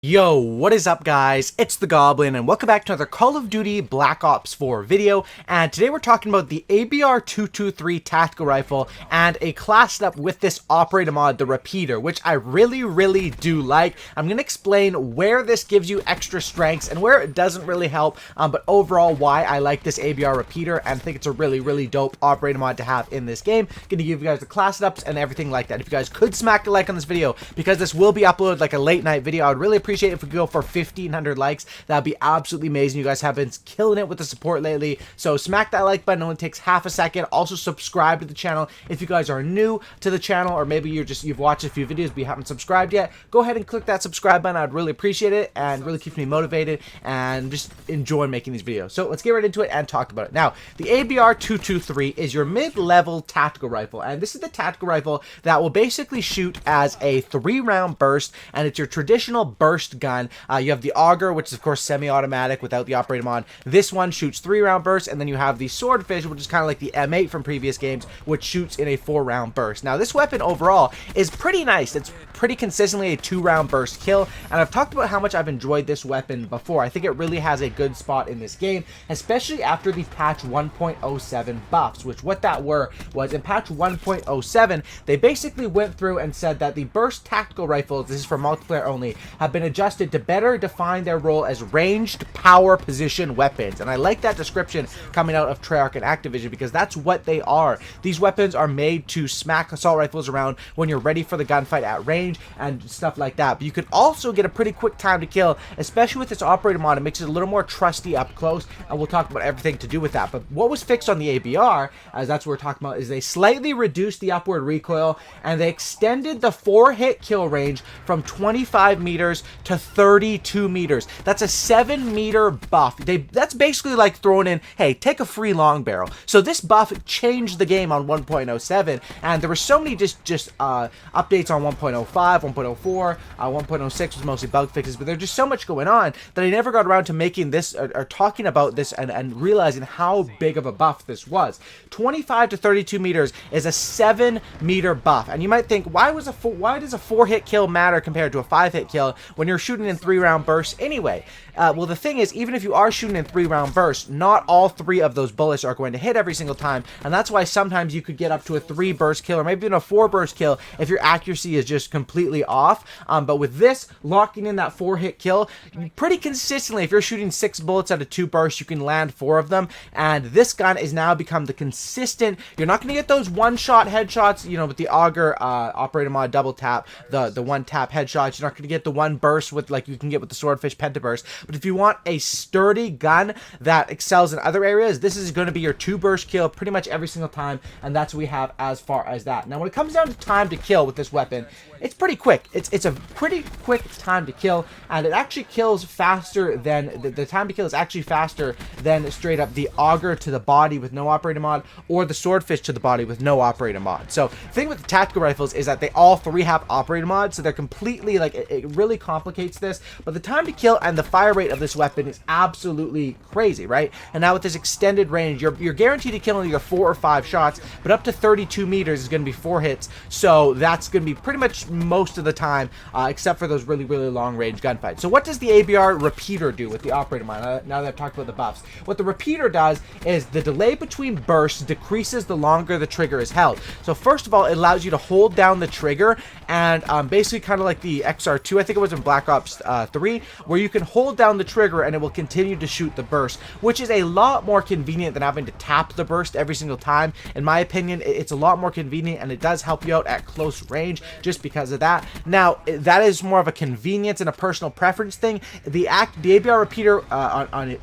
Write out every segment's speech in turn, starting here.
Yo, what is up guys? It's the Goblin and welcome back to another Call of Duty Black Ops 4 video, and today we're talking about the ABR-223 tactical rifle and a class up with this operator mod, the Repeater, which I really do like. I'm going to explain where this gives you extra strengths and where it doesn't really help, but overall why I like this ABR Repeater and think it's a really dope operator mod to have in this game. Going to give you guys the class ups and everything like that. If you guys could smack a like on this video, because this will be uploaded like a late night video, I would really appreciate it if we could go for 1,500 likes. That'd be absolutely amazing. You guys have been killing it with the support lately, so smack that like button. It only takes half a second. Also subscribe to the channel if you guys are new to the channel, or maybe you've watched a few videos but you haven't subscribed yet. Go ahead and click that subscribe button. I'd really appreciate it, and really keeps me motivated and just enjoy making these videos. So let's get right into it and talk about it. Now, the ABR-223 is your mid-level tactical rifle, and this is the tactical rifle that will basically shoot as a 3-round burst, and it's your traditional burst gun. You have the auger, which is of course semi-automatic without the operator mod. This one shoots 3-round bursts, and then you have the swordfish, which is kind of like the M8 from previous games, which shoots in a 4-round burst. Now this weapon overall is pretty nice. It's pretty consistently a 2-round burst kill, and I've talked about how much I've enjoyed this weapon before. I think it really has a good spot in this game, especially after the patch 1.07 buffs, which what that was in patch 1.07, they basically went through and said that the burst tactical rifles, this is for multiplayer only, have been adjusted to better define their role as ranged power position weapons. And I like that description coming out of Treyarch and Activision, because that's what they are. These weapons are made to smack assault rifles around when you're ready for the gunfight at range and stuff like that. But you can also get a pretty quick time to kill, especially with this operator mod. It makes it a little more trusty up close, and we'll talk about everything to do with that. But what was fixed on the ABR, as that's what we're talking about, is they slightly reduced the upward recoil, and they extended the 4-hit kill range from 25 meters to 32 meters. That's a 7-meter buff. That's basically like throwing in, hey, take a free long barrel. So this buff changed the game on 1.07, and there were so many just updates on 1.05, 1.04, 1.06 was mostly bug fixes, but there's just so much going on that I never got around to making this or talking about this and realizing how big of a buff this was. 25 to 32 meters is a 7-meter buff, and you might think, why does a 4-hit kill matter compared to a 5-hit kill when you're shooting in 3-round bursts anyway? Well, the thing is, even if you are shooting in 3-round bursts, not all 3 of those bullets are going to hit every single time, and that's why sometimes you could get up to a 3-burst kill, or maybe even a 4-burst kill if your accuracy is just completely off. But with this, locking in that 4-hit kill pretty consistently, if you're shooting 6 bullets out of 2 bursts, you can land 4 of them, and this gun has now become the consistent. You're not going to get those one-shot headshots, you know, with the auger operator mod double tap, the one-tap headshots. You're not going to get the one burst with, like you can get with the swordfish pentaburst. But if you want a sturdy gun that excels in other areas, this is going to be your 2-burst kill pretty much every single time, and that's what we have as far as that. Now, when it comes down to time to kill with this weapon, it's pretty quick. It's a pretty quick time to kill, and it actually kills faster than the time to kill is actually faster than straight up the auger to the body with no operator mod, or the swordfish to the body with no operator mod. So the thing with the tactical rifles is that they all 3 have operator mods, so they're completely like it really complicates this. But the time to kill and the fire rate of this weapon is absolutely crazy, right? And now with this extended range, you're guaranteed to kill either 4 or 5 shots, but up to 32 meters is going to be 4 hits. So that's going to be pretty much most of the time, except for those really long range gunfights. So what does the ABR Repeater do with the operator mod? Now that I've talked about the buffs, what the Repeater does is the delay between bursts decreases the longer the trigger is held. So first of all, it allows you to hold down the trigger, and basically kind of like the XR2, I think it was in Black Ops 3, where you can hold down the trigger and it will continue to shoot the burst, which is a lot more convenient than having to tap the burst every single time. In my opinion, it's a lot more convenient, and it does help you out at close range just because of that. Now, that is more of a convenience and a personal preference thing. The ABR Repeater,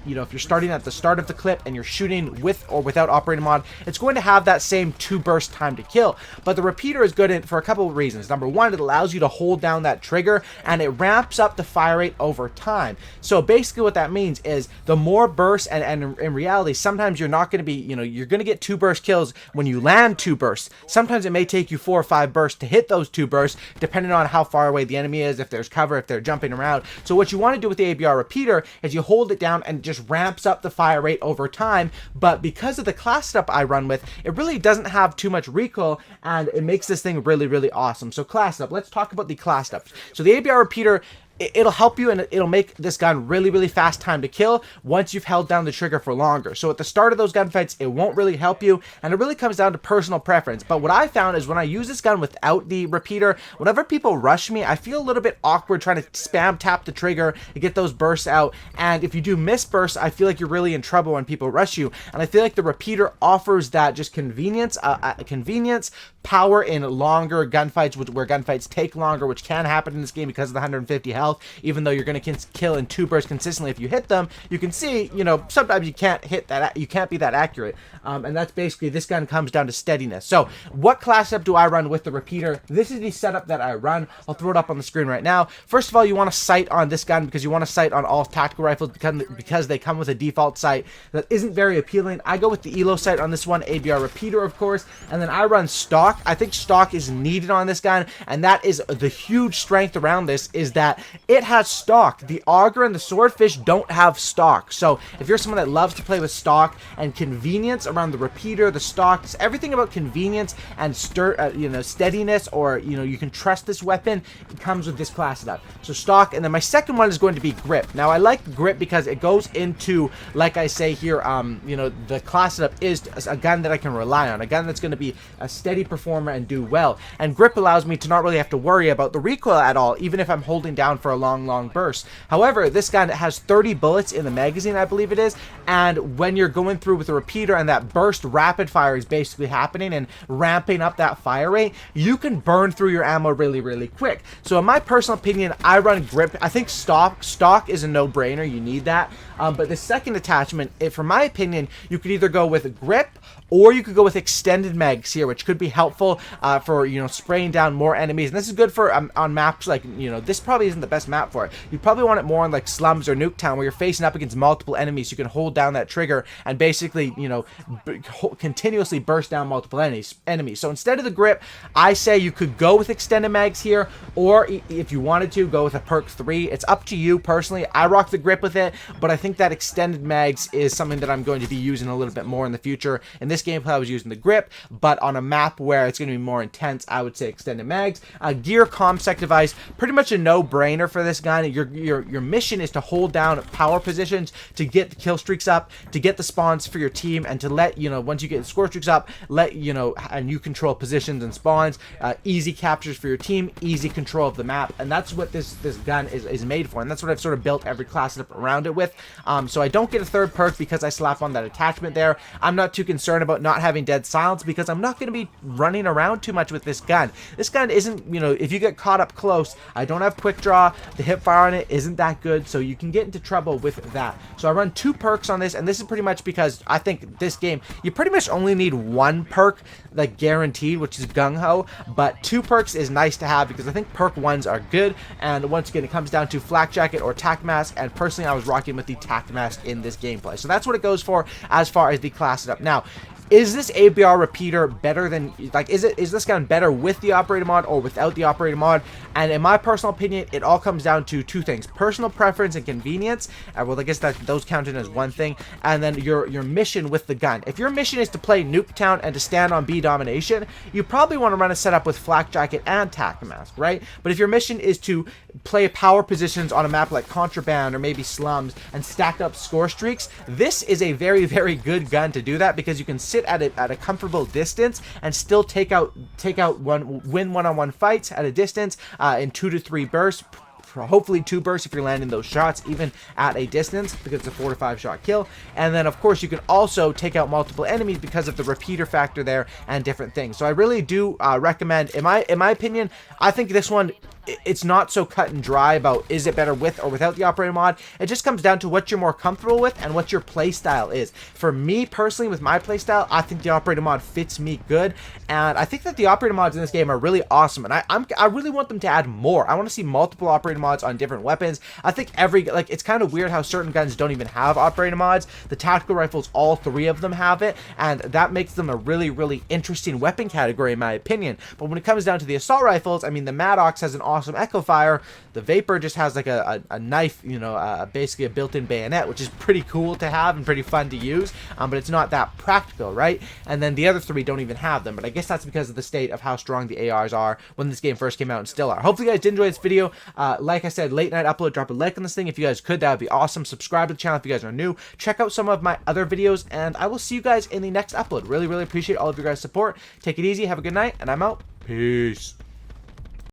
you know, if you're starting at the start of the clip and you're shooting with or without operator mod, it's going to have that same 2-burst time to kill. But the Repeater is good for a couple of reasons. Number one, it allows you to hold down that trigger, and it ramps up the fire rate over time. So basically what that means is the more bursts, and in reality, sometimes you're not going to be, you know, you're going to get 2-burst kills when you land 2 bursts. Sometimes it may take you 4 or 5 bursts to hit those 2 bursts, depending on how far away the enemy is, if there's cover, if they're jumping around. So what you want to do with the ABR Repeater is you hold it down and it just ramps up the fire rate over time. But because of the class setup I run with, it really doesn't have too much recoil, and it makes this thing really awesome. So class setup, let's talk about the class setup. So the ABR Repeater it'll help you, and it'll make this gun really, really fast time to kill once you've held down the trigger for longer. So at the start of those gunfights, it won't really help you, and it really comes down to personal preference. But what I found is when I use this gun without the repeater, whenever people rush me, I feel a little bit awkward trying to spam tap the trigger to get those bursts out. And if you do miss bursts, I feel like you're really in trouble when people rush you. And I feel like the repeater offers that just convenience, power in longer gunfights, where gunfights take longer, which can happen in this game because of the 150 health. Even though you're going to kill in 2 bursts consistently if you hit them, you can see, you know, sometimes you can't hit that, you can't be that accurate. And that's basically, this gun comes down to steadiness. So what class setup do I run with the repeater? This is the setup that I run. I'll throw it up on the screen right now. First of all, you want to sight on this gun because you want to sight on all tactical rifles because they come with a default sight that isn't very appealing. I go with the ELO sight on this one, ABR repeater, of course, and then I run stock. I think stock is needed on this gun, and that is the huge strength around this, is that it has stock. The auger and the swordfish don't have stock. So if you're someone that loves to play with stock and convenience around the repeater, the stock, it's everything about convenience and steadiness, or you can trust this weapon, it comes with this class setup. So stock, and then my second one is going to be grip. Now I like grip because it goes into, like I say here, the class setup is a gun that I can rely on, a gun that's going to be a steady performer and do well. And grip allows me to not really have to worry about the recoil at all, even if I'm holding down for a long burst. However, this gun has 30 bullets in the magazine, I believe it is, and when you're going through with a repeater and that burst rapid fire is basically happening and ramping up that fire rate, you can burn through your ammo really quick. So in my personal opinion, I run grip. I think stock is a no-brainer. You need that. But the second attachment, from my opinion, you could either go with grip or you could go with extended mags here, which could be helpful for spraying down more enemies. And this is good for on maps like this probably isn't the best map for it. You probably want it more on like slums or Nuketown, where you're facing up against multiple enemies. You can hold down that trigger and basically continuously burst down multiple enemies. So instead of the grip, I say you could go with extended mags here, or if you wanted to, go with a perk 3. It's up to you. Personally, I rock the grip with it, but I think that extended mags is something that I'm going to be using a little bit more in the future. In this gameplay, I was using the grip, but on a map where it's going to be more intense, I would say extended mags. Gear comsec device, pretty much a no-brainer for this gun. Your mission is to hold down power positions, to get the kill streaks up, to get the spawns for your team, and to let once you get the score streaks up, and you control positions and spawns, easy captures for your team, easy control of the map. And that's what this gun is made for, and that's what I've sort of built every class up around it with. So I don't get a third perk because I slap on that attachment there. I'm not too concerned about not having dead silence because I'm not going to be running around too much with this gun. This gun isn't, if you get caught up close, I don't have quick draw. The hip fire on it isn't that good, so you can get into trouble with that. So I run 2 perks on this, and this is pretty much because I think this game, you pretty much only need 1 perk, like guaranteed, which is Gung Ho, but 2 perks is nice to have because I think perk 1s are good. And once again, it comes down to flak jacket or tac mask, and personally I was rocking with the tac mask in this gameplay. So that's what it goes for as far as the class setup. Now, is this ABR repeater better than, is this gun better with the operator mod or without the operator mod? And in my personal opinion, it all comes down to 2 things: personal preference and convenience. Well, I guess that those count in as one thing, and then your mission with the gun. If your mission is to play Nuketown and to stand on B domination, you probably want to run a setup with flak jacket and tac mask, right? But if your mission is to play power positions on a map like Contraband or maybe Slums and stack up score streaks, this is a very good gun to do that, because you can sit at a comfortable distance and still win one-on-one fights at a distance in 2 to 3 bursts. Hopefully 2 bursts if you're landing those shots even at a distance, because it's a 4 to 5 shot kill. And then of course you can also take out multiple enemies because of the repeater factor there and different things. So I really do recommend, in my opinion, I think this one, it's not so cut and dry about is it better with or without the operator mod. It just comes down to what you're more comfortable with and what your play style is. For me personally, with my play style, I think the operator mod fits me good, and I think that the operator mods in this game are really awesome, and I really want them to add more. I want to see multiple operator mods on different weapons. I think it's kind of weird how certain guns don't even have operator mods. The tactical rifles, all 3 of them have it, and that makes them a really interesting weapon category in my opinion. But when it comes down to the assault rifles, I mean, the Maddox has an awesome echo fire. The Vapor just has like a knife, basically a built-in bayonet, which is pretty cool to have and pretty fun to use, but it's not that practical, right? And then the other 3 don't even have them, but I guess that's because of the state of how strong the ARs are when this game first came out and still are. Hopefully you guys did enjoy this video. Like like I said, late night upload. Drop a like on this thing if you guys could. That would be awesome. Subscribe to the channel if you guys are new. Check out some of my other videos, and I will see you guys in the next upload. Really, really appreciate all of your guys' support. Take it easy. Have a good night, and I'm out. Peace.